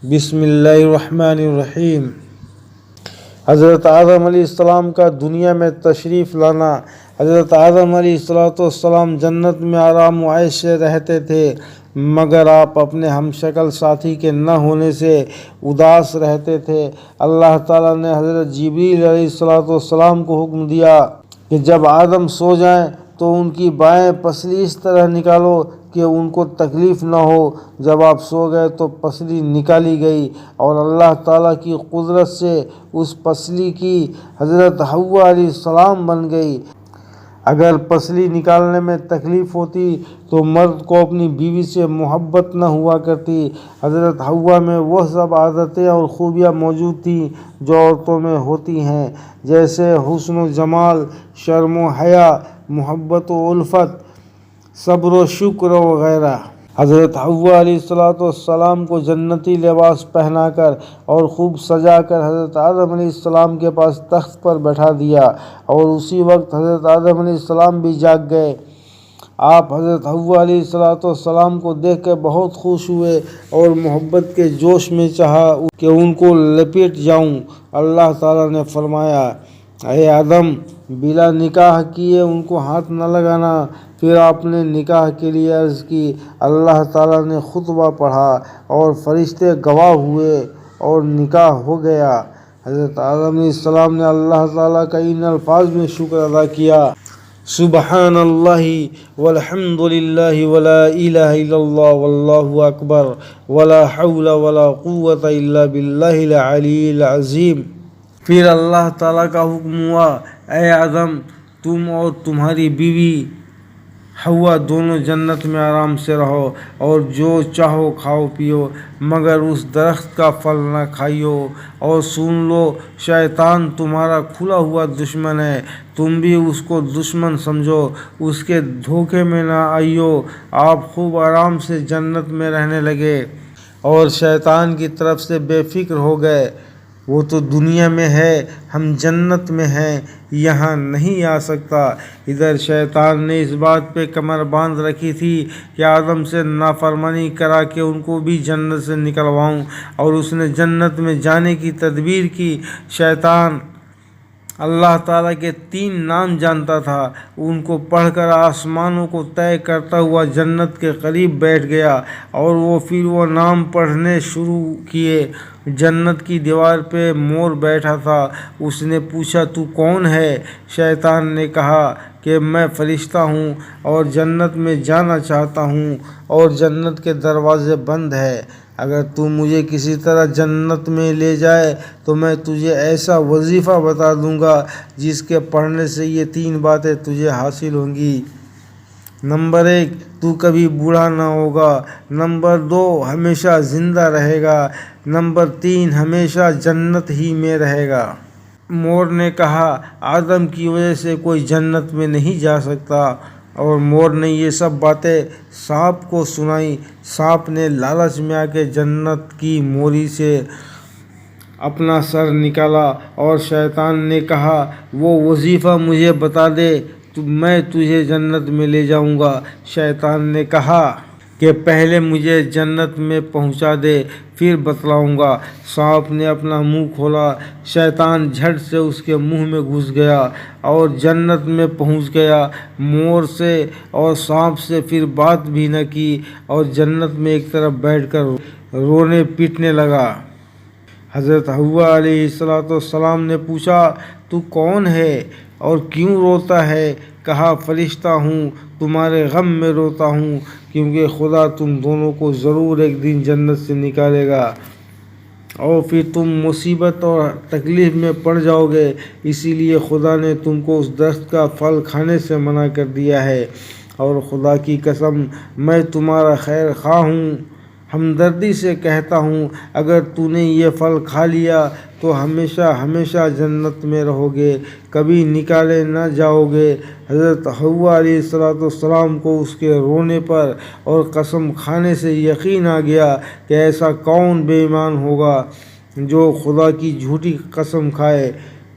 بسم اللہ الرحمن الرحیم۔ حضرت آدم علیہ السلام کا دنیا میں تشریف لانا۔ حضرت آدم علیہ السلام جنت میں آرام و عیش سے رہتے تھے، مگر آپ اپنے ہم شکل ساتھی کے نہ ہونے سے اداس رہتے تھے۔ اللہ تعالیٰ نے حضرت جبریل علیہ السلام کو حکم دیا کہ جب آدم سو جائیں تو ان کی بائیں پسلی اس طرح نکالو کہ ان کو تکلیف نہ ہو۔ جب آپ سو گئے تو پسلی نکالی گئی اور اللہ تعالیٰ کی قدرت سے اس پسلی کی حضرت حوا علیہ السلام بن گئی۔ اگر پسلی نکالنے میں تکلیف ہوتی تو مرد کو اپنی بیوی سے محبت نہ ہوا کرتی۔ حضرت حوا میں وہ سب عادتیں اور خوبیاں موجود تھیں جو عورتوں میں ہوتی ہیں، جیسے حسن و جمال، شرم و حیا، محبت و الفت، صبر و شکر وغیرہ۔ حضرت حوا علیہ السلام کو جنتی لباس پہنا کر اور خوب سجا کر حضرت آدم علیہ السلام کے پاس تخت پر بٹھا دیا، اور اسی وقت حضرت آدم علیہ السلام بھی جاگ گئے۔ آپ حضرت حوا علیہ السلام کو دیکھ کر بہت خوش ہوئے اور محبت کے جوش میں چاہا کہ ان کو لپیٹ جاؤں۔ اللہ تعالیٰ نے فرمایا، اے آدم، بلا نکاح کیے ان کو ہاتھ نہ لگانا۔ پھر آپ نے نکاح کے لیے عرض کی۔ اللہ تعالیٰ نے خطبہ پڑھا اور فرشتے گواہ ہوئے اور نکاح ہو گیا۔ حضرت آدم علیہ السلام نے اللہ تعالیٰ کا ان الفاظ میں شکر ادا کیا، سبحان اللہ والحمد للہ ولا الہ الا اللہ واللہ اکبر ولا حول ولا قوة الا باللہ العلی العظیم۔ پھر اللہ تعالیٰ کا حکم ہوا، اے آدم، تم اور تمہاری بیوی حوا دونوں جنت میں آرام سے رہو اور جو چاہو کھاؤ پیو، مگر اس درخت کا پھل نہ کھائیو۔ اور سن لو، شیطان تمہارا کھلا ہوا دشمن ہے، تم بھی اس کو دشمن سمجھو، اس کے دھوکے میں نہ آئیو۔ آپ خوب آرام سے جنت میں رہنے لگے اور شیطان کی طرف سے بے فکر ہو گئے۔ وہ تو دنیا میں ہے، ہم جنت میں ہیں، یہاں نہیں آ سکتا۔ ادھر شیطان نے اس بات پہ کمر باندھ رکھی تھی کہ آدم سے نافرمانی کرا کے ان کو بھی جنت سے نکلواؤں، اور اس نے جنت میں جانے کی تدبیر کی۔ شیطان اللہ تعالیٰ کے 3 نام جانتا تھا، ان کو پڑھ کر آسمانوں کو طے کرتا ہوا جنت کے قریب بیٹھ گیا، اور پھر وہ نام پڑھنے شروع کیے۔ جنت کی دیوار پہ مور بیٹھا تھا، اس نے پوچھا، تو کون ہے؟ شیطان نے کہا کہ میں فرشتہ ہوں اور جنت میں جانا چاہتا ہوں، اور جنت کے دروازے بند ہیں۔ اگر تو مجھے کسی طرح جنت میں لے جائے تو میں تجھے ایسا وظیفہ بتا دوں گا جس کے پڑھنے سے یہ 3 باتیں تجھے حاصل ہوں گی۔ نمبر 1، تو کبھی بوڑھا نہ ہوگا۔ نمبر 2، ہمیشہ زندہ رہے گا۔ نمبر 3، ہمیشہ جنت ہی میں رہے گا۔ مور نے کہا، آدم کی وجہ سے کوئی جنت میں نہیں جا سکتا، اور مور نے یہ سب باتیں سانپ کو سنائیں۔ سانپ نے لالچ میں آ کے جنت کی موری سے اپنا سر نکالا، اور شیطان نے کہا، وہ وظیفہ مجھے بتا دے تو میں تجھے جنت میں لے جاؤں گا۔ شیطان نے کہا کہ پہلے مجھے جنت میں پہنچا دے، پھر بتلاؤں گا۔ سانپ نے اپنا منہ کھولا، شیطان جھٹ سے اس کے منہ میں گھس گیا اور جنت میں پہنچ گیا۔ مور سے اور سانپ سے پھر بات بھی نہ کی، اور جنت میں ایک طرف بیٹھ کر رونے پیٹنے لگا۔ حضرت حوا علیہ السلام نے پوچھا، تو کون ہے اور کیوں روتا ہے؟ کہا، فرشتہ ہوں، تمہارے غم میں روتا ہوں، کیونکہ خدا تم دونوں کو ضرور ایک دن جنت سے نکالے گا، اور پھر تم مصیبت اور تکلیف میں پڑ جاؤ گے، اسی لیے خدا نے تم کو اس درخت کا پھل کھانے سے منع کر دیا ہے۔ اور خدا کی قسم، میں تمہارا خیر خواہ ہوں، ہمدردی سے کہتا ہوں، اگر تو نے یہ پھل کھا لیا تو ہمیشہ ہمیشہ جنت میں رہو گے، کبھی نکالے نہ جاؤ گے۔ حضرت حوا علیہ السلام کو اس کے رونے پر اور قسم کھانے سے یقین آ گیا کہ ایسا کون بے ایمان ہوگا جو خدا کی جھوٹی قسم کھائے۔